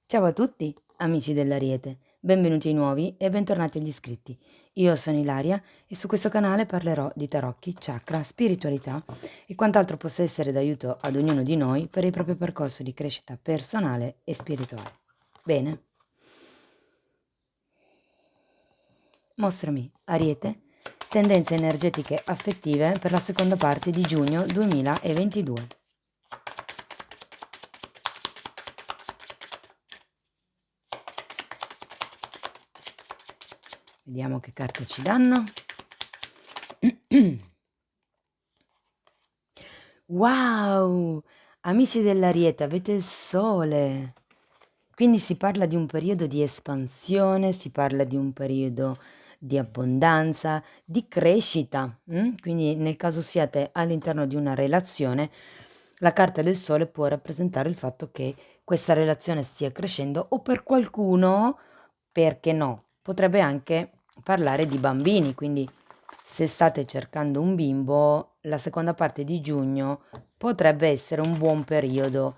Ciao a tutti, amici dell'Ariete, benvenuti ai nuovi e bentornati agli iscritti. Io sono Ilaria e su questo canale parlerò di tarocchi, chakra, spiritualità e quant'altro possa essere d'aiuto ad ognuno di noi per il proprio percorso di crescita personale e spirituale. Bene? Mostrami, Ariete, tendenze energetiche affettive per la seconda parte di giugno 2022. Vediamo che carte ci danno. Wow! Amici dell'Ariete, avete il sole. Quindi si parla di un periodo di espansione, si parla di un periodo di abbondanza, di crescita. Quindi nel caso siate all'interno di una relazione, la carta del sole può rappresentare il fatto che questa relazione stia crescendo o per qualcuno, perché no, potrebbe anche parlare di bambini, quindi se state cercando un bimbo, la seconda parte di giugno potrebbe essere un buon periodo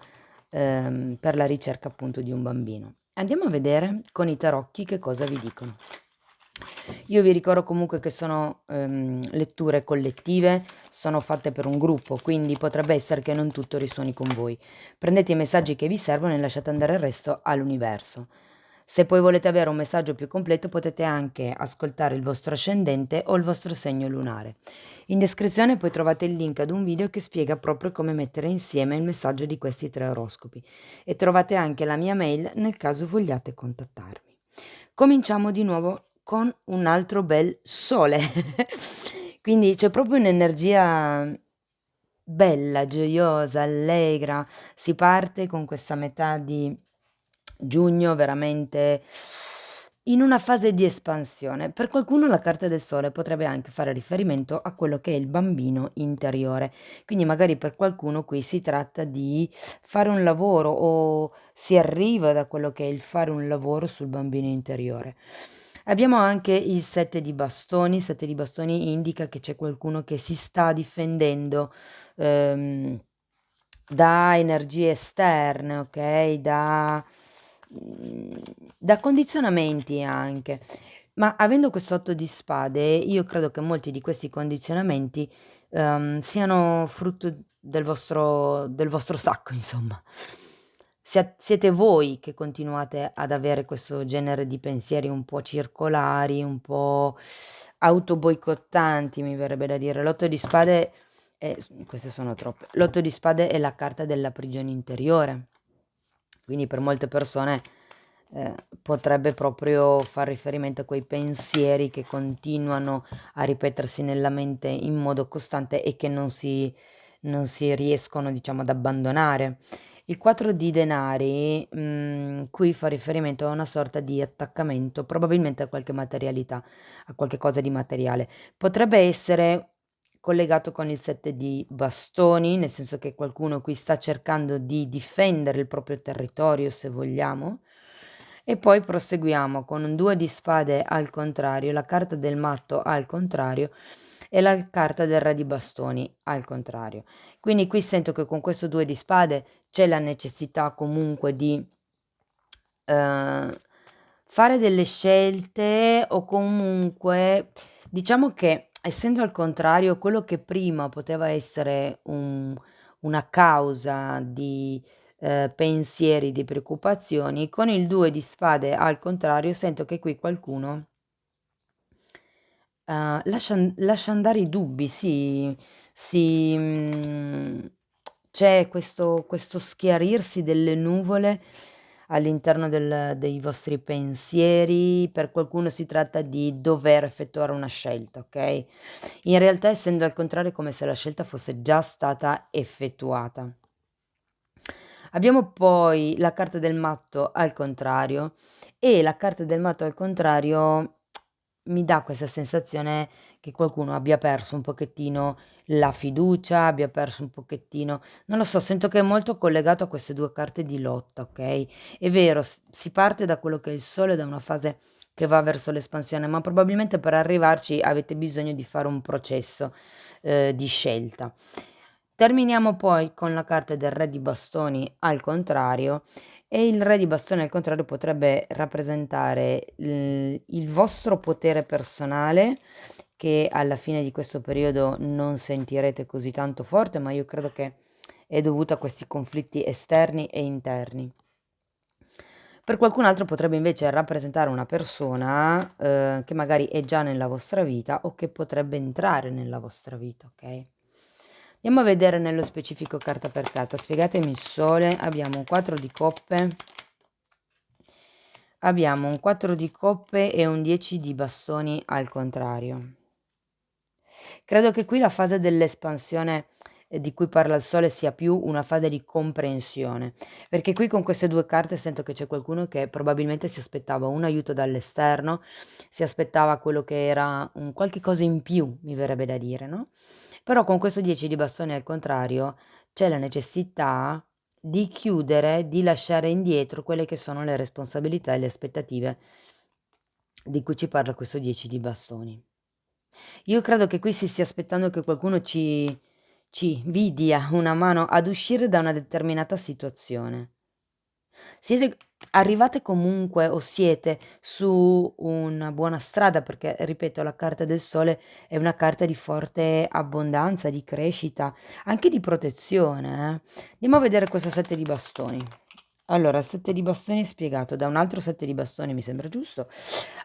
per la ricerca appunto di un bambino. Andiamo a vedere con i tarocchi che cosa vi dicono. Io vi ricordo comunque che sono letture collettive, sono fatte per un gruppo, quindi potrebbe essere che non tutto risuoni con voi. Prendete i messaggi che vi servono e lasciate andare il resto all'universo. Se poi volete avere un messaggio più completo potete anche ascoltare il vostro ascendente o il vostro segno lunare. In descrizione poi trovate il link ad un video che spiega proprio come mettere insieme il messaggio di questi 3 oroscopi e trovate anche la mia mail nel caso vogliate contattarmi. Cominciamo di nuovo con un altro bel sole. Quindi c'è proprio un'energia bella, gioiosa, allegra. Si parte con questa metà di giugno veramente in una fase di espansione. Per qualcuno la carta del sole potrebbe anche fare riferimento a quello che è il bambino interiore. Quindi magari per qualcuno qui si tratta di fare un lavoro o si arriva da quello che è il fare un lavoro sul bambino interiore. Abbiamo anche il 7 di bastoni. Il 7 di bastoni indica che c'è qualcuno che si sta difendendo ehm, da energie esterne, ok? Da condizionamenti anche. Ma avendo questo 8 di spade, io credo che molti di questi condizionamenti siano frutto del vostro sacco, insomma. Siete voi che continuate ad avere questo genere di pensieri un po' circolari, un po' autoboicottanti, mi verrebbe da dire. L'otto di spade, queste sono troppe. L'otto di spade è la carta della prigione interiore. Quindi per molte persone potrebbe proprio far riferimento a quei pensieri che continuano a ripetersi nella mente in modo costante e che non si riescono, diciamo, ad abbandonare. Il 4 di denari, qui fa riferimento a una sorta di attaccamento, probabilmente a qualche materialità, a qualche cosa di materiale. Potrebbe essere collegato con il 7 di bastoni, nel senso che qualcuno qui sta cercando di difendere il proprio territorio, se vogliamo. E poi proseguiamo con un 2 di spade al contrario, la carta del matto al contrario e la carta del re di bastoni al contrario. Quindi qui sento che con questo 2 di spade c'è la necessità comunque di fare delle scelte o comunque diciamo che essendo al contrario quello che prima poteva essere una causa di pensieri, di preoccupazioni, con il 2 di spade al contrario sento che qui qualcuno lascia andare i dubbi, sì, c'è questo schiarirsi delle nuvole all'interno dei vostri pensieri, per qualcuno si tratta di dover effettuare una scelta, okay, in realtà essendo al contrario è come se la scelta fosse già stata effettuata. Abbiamo poi la carta del matto al contrario e la carta del matto al contrario mi dà questa sensazione che qualcuno abbia perso un pochettino la fiducia, abbia perso un pochettino non lo so, sento che è molto collegato a queste 2 carte di lotta, okay? È vero, si parte da quello che è il sole, da una fase che va verso l'espansione, ma probabilmente per arrivarci avete bisogno di fare un processo, di scelta. Terminiamo poi con la carta del re di bastoni al contrario E il re di bastoni al contrario potrebbe rappresentare il vostro potere personale, che alla fine di questo periodo non sentirete così tanto forte, ma io credo che è dovuto a questi conflitti esterni e interni. Per qualcun altro potrebbe invece rappresentare una persona che magari è già nella vostra vita o che potrebbe entrare nella vostra vita, ok? Andiamo a vedere nello specifico carta per carta. Spiegatemi il sole. Abbiamo un 4 di coppe. Abbiamo un 4 di coppe e un 10 di bastoni al contrario. Credo che qui la fase dell'espansione di cui parla il sole sia più una fase di comprensione, perché qui con queste due carte sento che c'è qualcuno che probabilmente si aspettava un aiuto dall'esterno, si aspettava quello che era un qualche cosa in più, mi verrebbe da dire, no? Però con questo 10 di bastoni al contrario c'è la necessità di chiudere, di lasciare indietro quelle che sono le responsabilità e le aspettative di cui ci parla questo 10 di bastoni. Io credo che qui si stia aspettando che qualcuno vi dia una mano ad uscire da una determinata situazione. Siete arrivate comunque o siete su una buona strada perché, ripeto, la carta del sole è una carta di forte abbondanza, di crescita, anche di protezione. Andiamo a vedere questo 7 di bastoni. Allora, 7 di bastoni spiegato da un altro 7 di bastoni, mi sembra giusto,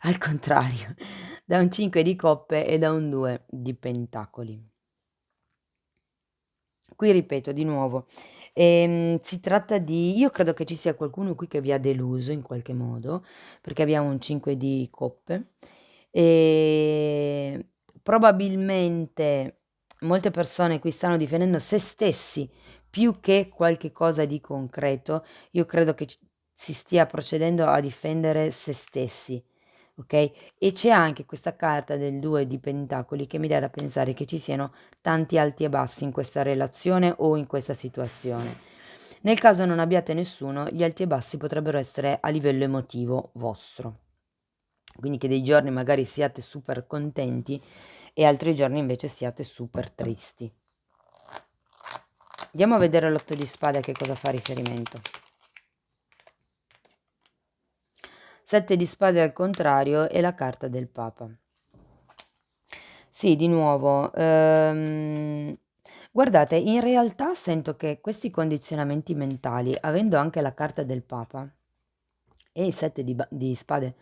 al contrario, da un 5 di coppe e da un 2 di pentacoli. Qui ripeto di nuovo, si tratta di io credo che ci sia qualcuno qui che vi ha deluso in qualche modo, perché abbiamo un 5 di coppe, ehm, probabilmente molte persone qui stanno difendendo se stessi più che qualche cosa di concreto. Io credo che si stia procedendo a difendere se stessi, ok? E c'è anche questa carta del 2 di pentacoli che mi dà da pensare che ci siano tanti alti e bassi in questa relazione o in questa situazione. Nel caso non abbiate nessuno, gli alti e bassi potrebbero essere a livello emotivo vostro. Quindi che dei giorni magari siate super contenti e altri giorni invece siate super tristi. Andiamo a vedere l'otto di spade a che cosa fa riferimento. 7 di spade al contrario e la carta del Papa. Sì, di nuovo, guardate, in realtà sento che questi condizionamenti mentali, avendo anche la carta del Papa e il 7 di spade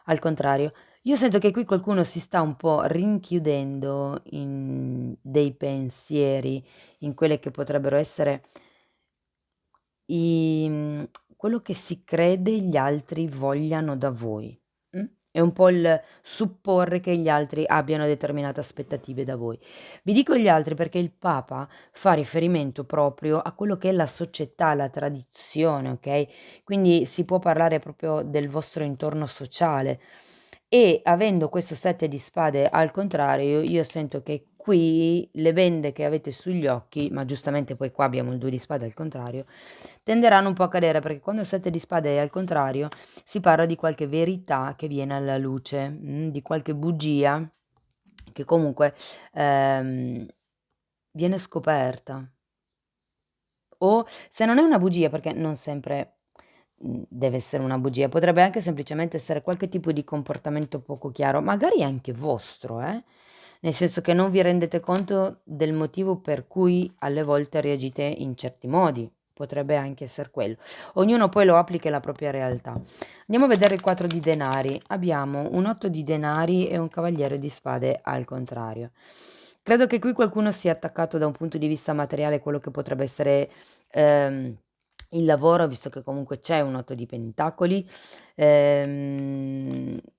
al contrario, io sento che qui qualcuno si sta un po' rinchiudendo in dei pensieri, in quelle che potrebbero essere quello che si crede gli altri vogliano da voi. È un po' il supporre che gli altri abbiano determinate aspettative da voi. Vi dico gli altri perché il Papa fa riferimento proprio a quello che è la società, la tradizione, ok? Quindi si può parlare proprio del vostro intorno sociale. E avendo questo 7 di spade al contrario, io sento che qui le bende che avete sugli occhi, ma giustamente poi qua abbiamo il 2 di spade al contrario, tenderanno un po' a cadere perché quando il 7 di spade è al contrario si parla di qualche verità che viene alla luce, di qualche bugia che comunque ehm, viene scoperta. O se non è una bugia, perché non sempre deve essere una bugia, potrebbe anche semplicemente essere qualche tipo di comportamento poco chiaro, magari anche vostro, nel senso che non vi rendete conto del motivo per cui alle volte reagite in certi modi. Potrebbe anche essere quello. Ognuno poi lo applica alla propria realtà. Andiamo a vedere il 4 di denari. Abbiamo un 8 di denari e un cavaliere di spade al contrario. Credo che qui qualcuno sia attaccato da un punto di vista materiale a quello che potrebbe essere il lavoro, visto che comunque c'è un 8 di pentacoli.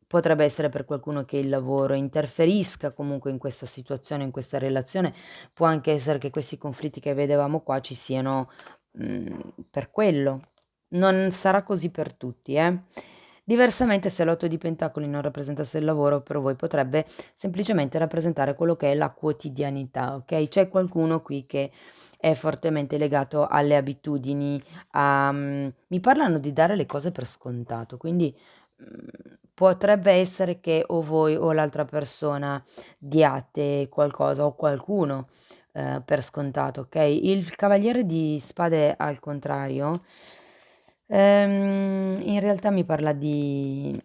Potrebbe essere per qualcuno che il lavoro interferisca comunque in questa situazione, in questa relazione. Può anche essere che questi conflitti che vedevamo qua ci siano per quello. Non sarà così per tutti, eh. Diversamente, se l'otto di pentacoli non rappresentasse il lavoro, per voi potrebbe semplicemente rappresentare quello che è la quotidianità, ok? C'è qualcuno qui che è fortemente legato alle abitudini, mi parlano di dare le cose per scontato, quindi potrebbe essere che o voi o l'altra persona diate qualcosa o qualcuno per scontato, ok? Il cavaliere di spade al contrario In realtà mi parla di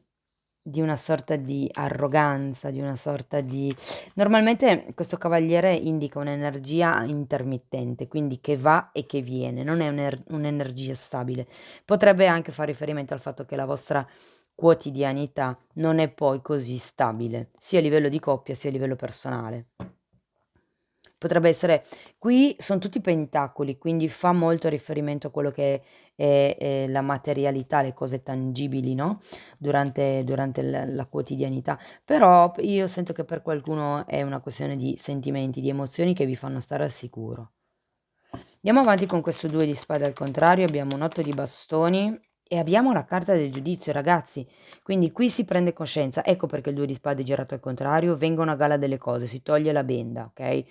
una sorta di arroganza, di una sorta di normalmente questo cavaliere indica un'energia intermittente, quindi che va e che viene, non è un'energia stabile. Potrebbe anche far riferimento al fatto che la vostra quotidianità non è poi così stabile, sia a livello di coppia sia a livello personale. Potrebbe essere qui son tutti pentacoli, quindi fa molto riferimento a quello che è la materialità, le cose tangibili, no, durante la quotidianità. Però p io sento che per qualcuno è una questione di sentimenti, di emozioni che vi fanno stare al sicuro. Andiamo avanti con questo 2 di spade al contrario, abbiamo un 8 di bastoni e abbiamo la carta del giudizio ragazzi, quindi qui si prende coscienza. Ecco perché il 2 di spade girato al contrario, vengono a galla delle cose, si toglie la benda, okay,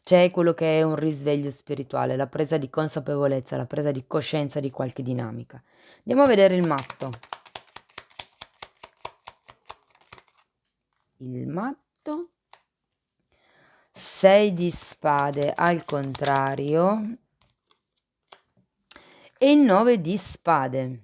c'è quello che è un risveglio spirituale, la presa di consapevolezza, la presa di coscienza di qualche dinamica. Andiamo a vedere il matto. Il matto, 6 di spade al contrario e il 9 di spade.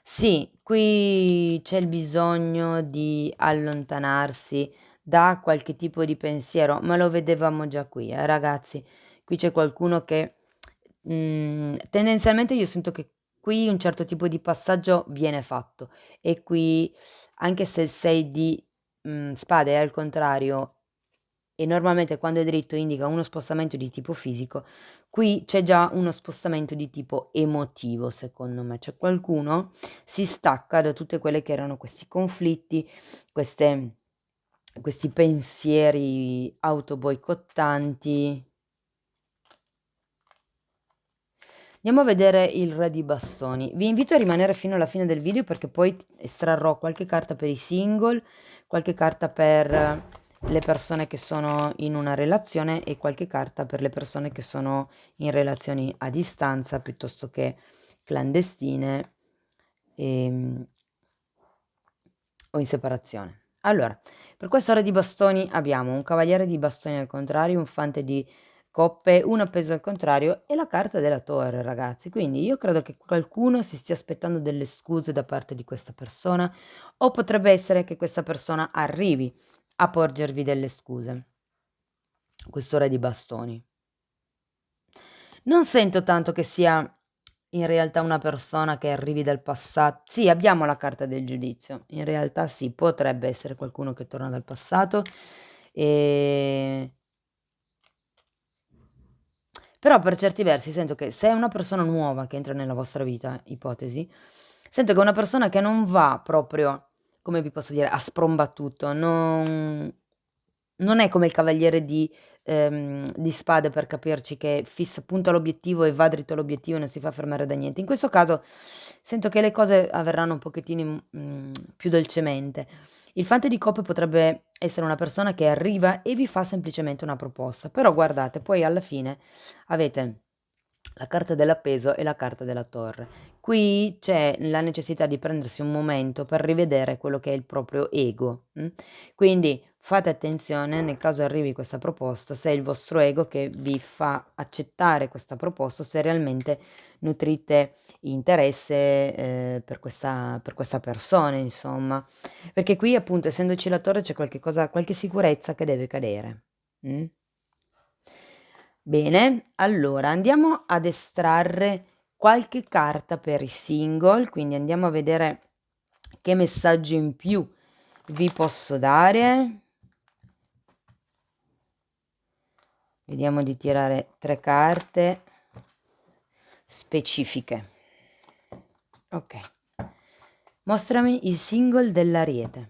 Sì, qui c'è il bisogno di allontanarsi da qualche tipo di pensiero, ma lo vedevamo già qui, ragazzi. Qui c'è qualcuno che, tendenzialmente io sento che qui un certo tipo di passaggio viene fatto e qui anche se il 6 di, spade è al contrario e normalmente quando è dritto indica uno spostamento di tipo fisico, qui c'è già uno spostamento di tipo emotivo secondo me, cioè qualcuno si stacca da tutte quelle che erano questi conflitti, queste questi pensieri autoboicottanti. Andiamo a vedere il re di bastoni. Vi invito a rimanere fino alla fine del video perché poi estrarrò qualche carta per i single, qualche carta per le persone che sono in una relazione e qualche carta per le persone che sono in relazioni a distanza piuttosto che clandestine ehm, o in separazione. Allora, per questo re di bastoni abbiamo un cavaliere di bastoni al contrario, un fante di coppe, un appeso al contrario e la carta della torre, ragazzi. Quindi io credo che qualcuno si stia aspettando delle scuse da parte di questa persona o potrebbe essere che questa persona arrivi a porgervi delle scuse. Questo re di bastoni. Non sento tanto che sia in realtà una persona che arrivi dal passato. Sì, abbiamo la carta del giudizio. In realtà sì, potrebbe essere qualcuno che torna dal passato, ehm, però per certi versi sento che se è una persona nuova che entra nella vostra vita, ipotesi, sento che è una persona che non va proprio, come vi posso dire, a sprombattuto, non è come il cavaliere di spade per capirci che fissa punta l'obiettivo e va dritto all'obiettivo e non si fa fermare da niente. In questo caso sento che le cose avverranno un pochettino più dolcemente. Il fante di coppe potrebbe essere una persona che arriva e vi fa semplicemente una proposta, però guardate, poi alla fine avete la carta dell'appeso e la carta della torre. Qui c'è la necessità di prendersi un momento per rivedere quello che è il proprio ego, quindi fate attenzione nel caso arrivi questa proposta, se è il vostro ego che vi fa accettare questa proposta, se realmente nutrite interesse, per questa persona insomma. Perché qui appunto essendoci la torre c'è qualche sicurezza che deve cadere, mh? Bene, allora andiamo ad estrarre qualche carta per i single, quindi andiamo a vedere che messaggio in più vi posso dare. Vediamo di tirare 3 carte specifiche. Okay. Mostrami il single dell'Ariete.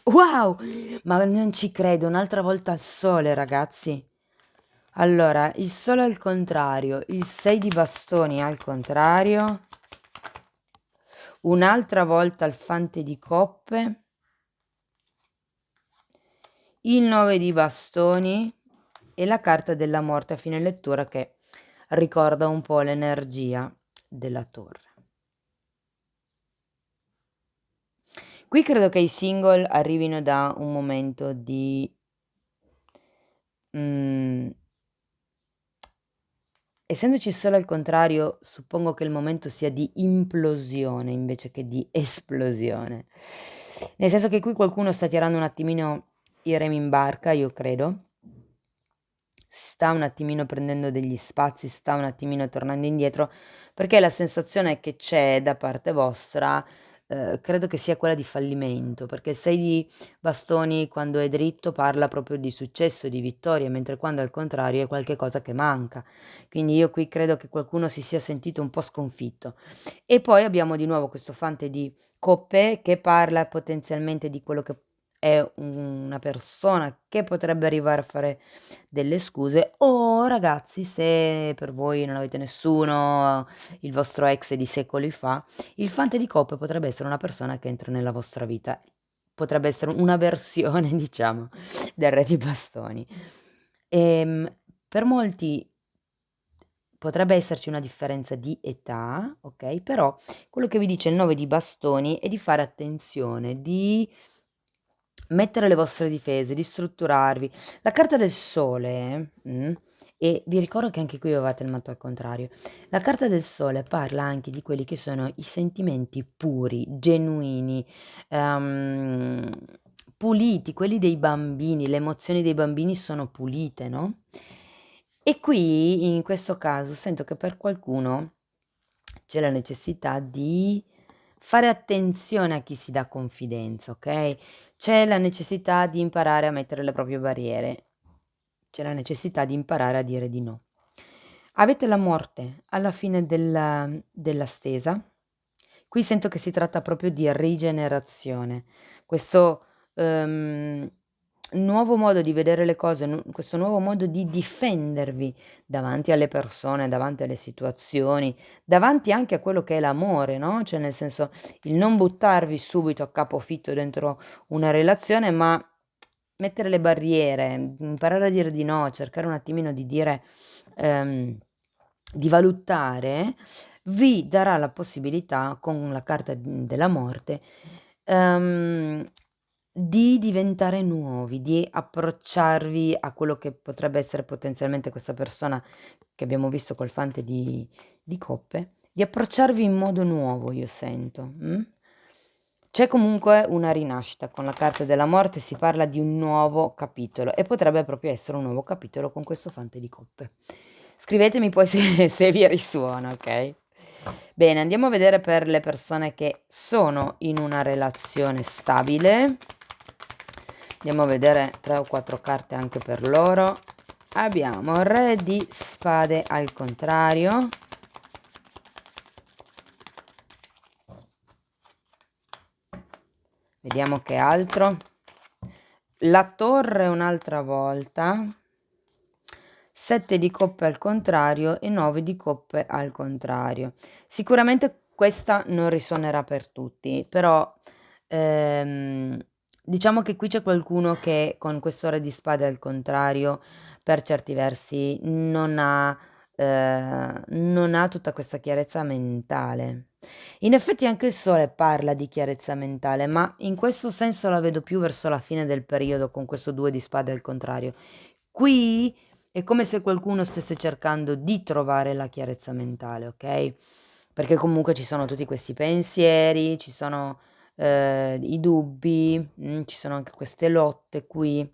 Wow! Ma non ci credo, un'altra volta al sole ragazzi. Allora, il sole al contrario, il 6 di bastoni al contrario, un'altra volta il fante di coppe, il 9 di bastoni e la carta della morte a fine lettura che ricorda un po' l'energia della torre. Qui credo che i single arrivino da un momento di, mhmm essendoci il sole al contrario, suppongo che il momento sia di implosione invece che di esplosione. Nel senso che qui qualcuno sta tirando un attimino i remi in barca, io credo. Sta un attimino prendendo degli spazi, sta un attimino tornando indietro, perché la sensazione che c'è da parte vostra, credo che sia quella di fallimento, perché il 6 di bastoni quando è dritto parla proprio di successo, di vittoria, mentre quando al contrario è qualche cosa che manca. Quindi io qui credo che qualcuno si sia sentito un po' sconfitto. E poi abbiamo di nuovo questo fante di coppe che parla potenzialmente di quello che è una persona che potrebbe arrivare a fare delle scuse o ragazzi, se per voi non avete nessuno, il vostro ex è di secoli fa, il fante di coppe potrebbe essere una persona che entra nella vostra vita. Potrebbe essere una versione, diciamo, del re di bastoni. Per molti potrebbe esserci una differenza di età, ok? Però quello che vi dice il 9 di bastoni è di fare attenzione, di mettere le vostre difese, di strutturarvi. La carta del sole, e vi ricordo che anche qui avevate il matto al contrario. La carta del sole parla anche di quelli che sono i sentimenti puri, genuini, ehm, puliti, quelli dei bambini, le emozioni dei bambini sono pulite, no? E qui, in questo caso, sento che per qualcuno c'è la necessità di fare attenzione a chi si dà confidenza, ok? C'è la necessità di imparare a mettere le proprie barriere, c'è la necessità di imparare a dire di no. Avete la morte alla fine della stesa. Qui sento che si tratta proprio di rigenerazione. Questo nuovo modo di vedere le cose, questo nuovo modo di difendervi davanti alle persone, davanti alle situazioni, davanti anche a quello che è l'amore, no? Cioè nel senso il non buttarvi subito a capofitto dentro una relazione, ma mettere le barriere, imparare a dire di no, cercare un attimino di dire, di valutare, vi darà la possibilità, con la carta della morte, ehm, di diventare nuovi, di approcciarvi a quello che potrebbe essere potenzialmente questa persona che abbiamo visto col fante di coppe, di approcciarvi in modo nuovo, io sento. C'è comunque una rinascita, con la carta della morte si parla di un nuovo capitolo e potrebbe proprio essere un nuovo capitolo con questo fante di coppe. Scrivetemi poi se vi risuona, ok? Bene, andiamo a vedere per le persone che sono in una relazione stabile. Andiamo a vedere 3 o 4 carte anche per loro. Abbiamo il re di spade al contrario. Vediamo che altro. La torre un'altra volta. 7 di coppe al contrario e 9 di coppe al contrario. Sicuramente questa non risuonerà per tutti, però diciamo che qui c'è qualcuno che con questo re di spade al contrario, per certi versi, non ha tutta questa chiarezza mentale. In effetti anche il sole parla di chiarezza mentale, ma in questo senso la vedo più verso la fine del periodo con questo 2 di spade al contrario. Qui è come se qualcuno stesse cercando di trovare la chiarezza mentale, ok? Perché comunque ci sono tutti questi pensieri, ci sono i dubbi, ci sono anche queste lotte qui.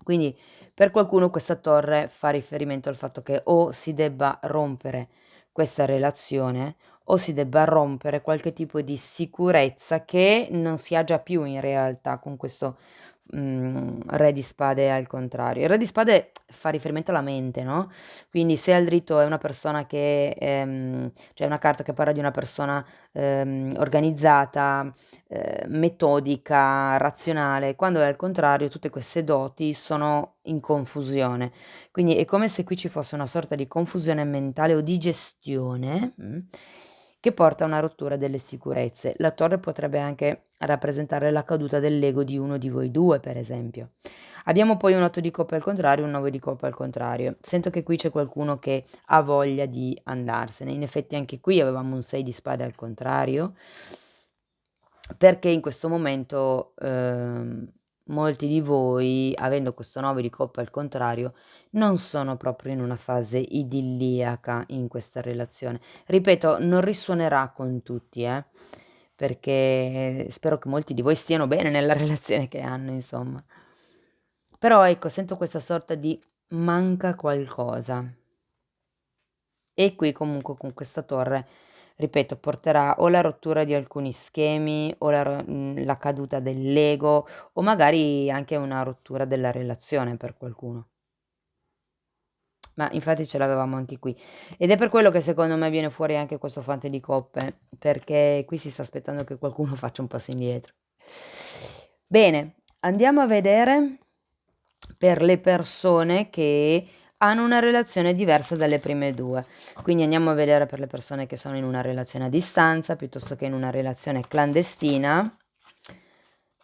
Quindi per qualcuno questa torre fa riferimento al fatto che o si debba rompere questa relazione o si debba rompere qualche tipo di sicurezza che non si ha già più in realtà con questo re di spade al contrario. Il re di spade fa riferimento alla mente, no? Quindi se al dritto è una persona che, cioè una carta che parla di una persona organizzata, metodica, razionale, quando è al contrario tutte queste doti sono in confusione. Quindi è come se qui ci fosse una sorta di confusione mentale o di gestione, che porta a una rottura delle sicurezze. La torre potrebbe anche rappresentare la caduta dell'ego di uno di voi due, per esempio. Abbiamo poi un 8 di coppe al contrario, un 9 di coppe al contrario. Sento che qui c'è qualcuno che ha voglia di andarsene. In effetti anche qui avevamo un 6 di spade al contrario, perché in questo momento molti di voi, avendo questo 9 di coppe al contrario, non sono proprio in una fase idilliaca in questa relazione. Ripeto, non risuonerà con tutti, perché spero che molti di voi stiano bene nella relazione che hanno, insomma. Però ecco, sento questa sorta di manca qualcosa. E qui comunque con questa torre, ripeto, porterà o la rottura di alcuni schemi o la caduta dell'ego o magari anche una rottura della relazione per qualcuno. Ma infatti ce l'avevamo anche qui. Ed è per quello che secondo me viene fuori anche questo fante di coppe, perché qui si sta aspettando che qualcuno faccia un passo indietro. Bene, andiamo a vedere per le persone che hanno una relazione diversa dalle prime due. Quindi andiamo a vedere per le persone che sono in una relazione a distanza piuttosto che in una relazione clandestina,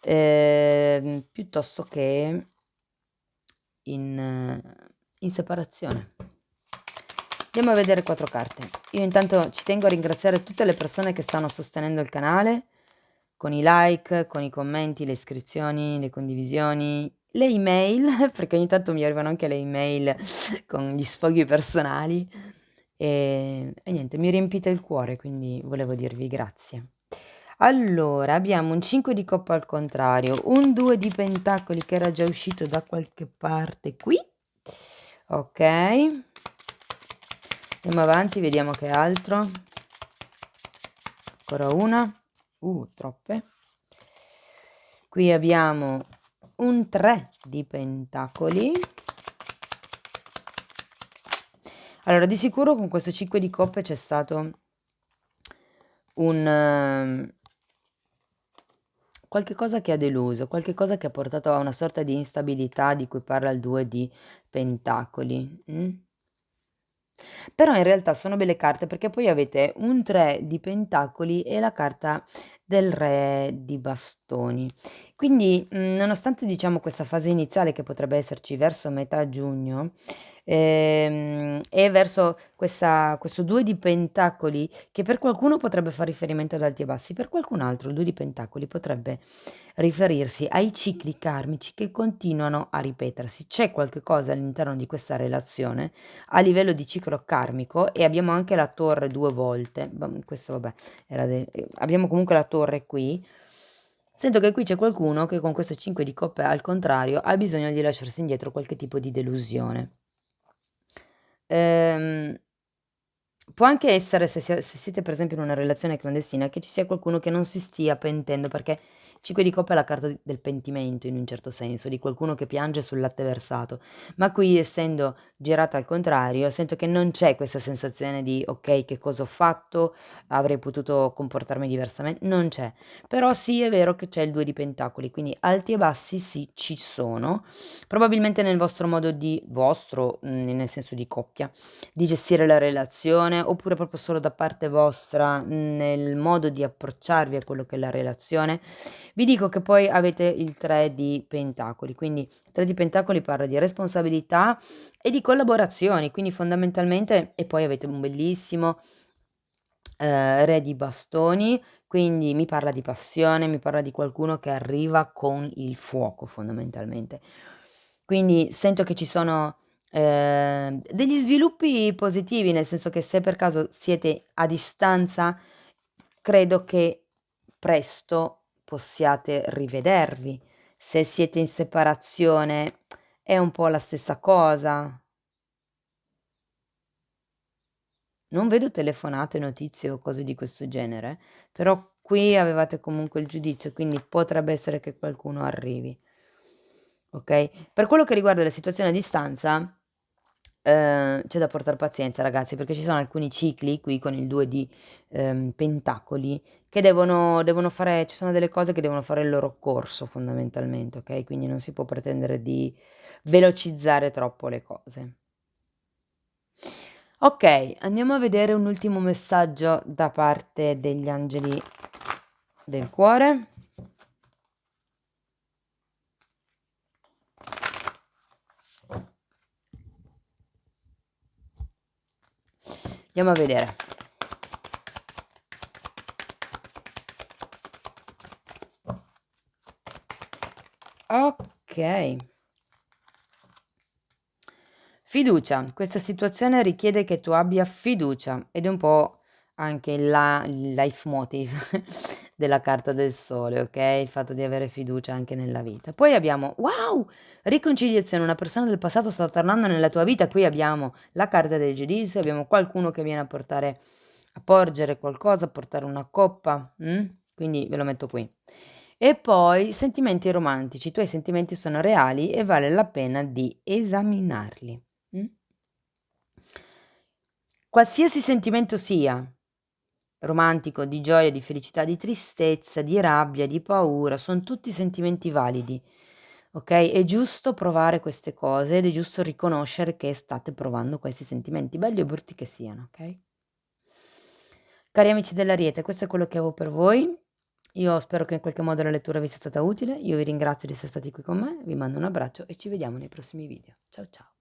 piuttosto che in separazione. Andiamo a vedere 4 carte. Io intanto ci tengo a ringraziare tutte le persone che stanno sostenendo il canale con i like, con i commenti, le iscrizioni, le condivisioni, le email, perché ogni tanto mi arrivano anche le email con gli sfoghi personali e niente, mi riempite il cuore, quindi volevo dirvi grazie. Allora, abbiamo un 5 di coppa al contrario, un 2 di pentacoli che era già uscito da qualche parte qui. Ok. Andiamo avanti, vediamo che altro. Ancora una. Troppe. Qui abbiamo un 3 di pentacoli. Allora, di sicuro con questo 5 di coppe c'è stato qualche cosa che ha deluso, qualche cosa che ha portato a una sorta di instabilità di cui parla il 2 di pentacoli. Però in realtà sono belle carte perché poi avete un 3 di pentacoli e la carta del re di bastoni. Quindi, nonostante diciamo questa fase iniziale che potrebbe esserci verso metà giugno, e verso questo 2 di pentacoli che per qualcuno potrebbe far riferimento ad alti e bassi, per qualcun altro il 2 di pentacoli potrebbe riferirsi ai cicli karmici che continuano a ripetersi. C'è qualche cosa all'interno di questa relazione a livello di ciclo karmico e abbiamo anche la torre 2 volte. Questo vabbè, abbiamo comunque la torre qui. Sento che qui c'è qualcuno che con questo 5 di coppe al contrario ha bisogno di lasciarsi indietro qualche tipo di delusione. Ehm, Può anche essere, se siete per esempio in una relazione clandestina, che ci sia qualcuno che non si stia pentendo, perché 5 di coppe è la carta del pentimento in un certo senso, di qualcuno che piange sul latte versato, ma qui essendo girata al contrario, sento che non c'è questa sensazione di ok, che cosa ho fatto, avrei potuto comportarmi diversamente, non c'è. Però sì, è vero che c'è il 2 di pentacoli, quindi alti e bassi sì, ci sono, probabilmente nel vostro modo nel senso di coppia di gestire la relazione, oppure proprio solo da parte vostra nel modo di approcciarvi a quello che è la relazione. Vi dico che poi avete il 3 di pentacoli, quindi il 3 di pentacoli parla di responsabilità e di collaborazioni, quindi fondamentalmente, e poi avete un bellissimo re di bastoni, quindi mi parla di passione, mi parla di qualcuno che arriva con il fuoco fondamentalmente. Quindi sento che ci sono degli sviluppi positivi, nel senso che se per caso siete a distanza, credo che presto possiate rivedervi. Se siete in separazione è un po' la stessa cosa. Non vedo telefonate, notizie o cose di questo genere, però qui avevate comunque il giudizio, quindi potrebbe essere che qualcuno arrivi. Ok? Per quello che riguarda la situazione a distanza, c'è da portar pazienza ragazzi, perché ci sono alcuni cicli qui con il 2 di, pentacoli che devono fare ci sono delle cose che devono fare il loro corso fondamentalmente, okay, quindi non si può pretendere di velocizzare troppo le cose. Okay, andiamo a vedere un ultimo messaggio da parte degli angeli del cuore. Andiamo a vedere. Ok. Fiducia. Questa situazione richiede che tu abbia fiducia ed è un po' anche il leitmotiv della carta del sole, ok? Il fatto di avere fiducia anche nella vita. Poi abbiamo, wow, riconciliazione, una persona del passato sta tornando nella tua vita. Qui abbiamo la carta del giudizio, abbiamo qualcuno che viene a porgere qualcosa, a portare una coppa, quindi ve lo metto qui. E poi sentimenti romantici. I tuoi sentimenti sono reali e vale la pena di esaminarli. Qualsiasi sentimento sia, romantico, di gioia, di felicità, di tristezza, di rabbia, di paura, sono tutti sentimenti validi, ok? È giusto provare queste cose ed è giusto riconoscere che state provando questi sentimenti, belli o brutti che siano, ok? Cari amici dell'Ariete, questo è quello che avevo per voi. Io spero che in qualche modo la lettura vi sia stata utile. Io vi ringrazio di essere stati qui con me, vi mando un abbraccio e ci vediamo nei prossimi video. Ciao ciao!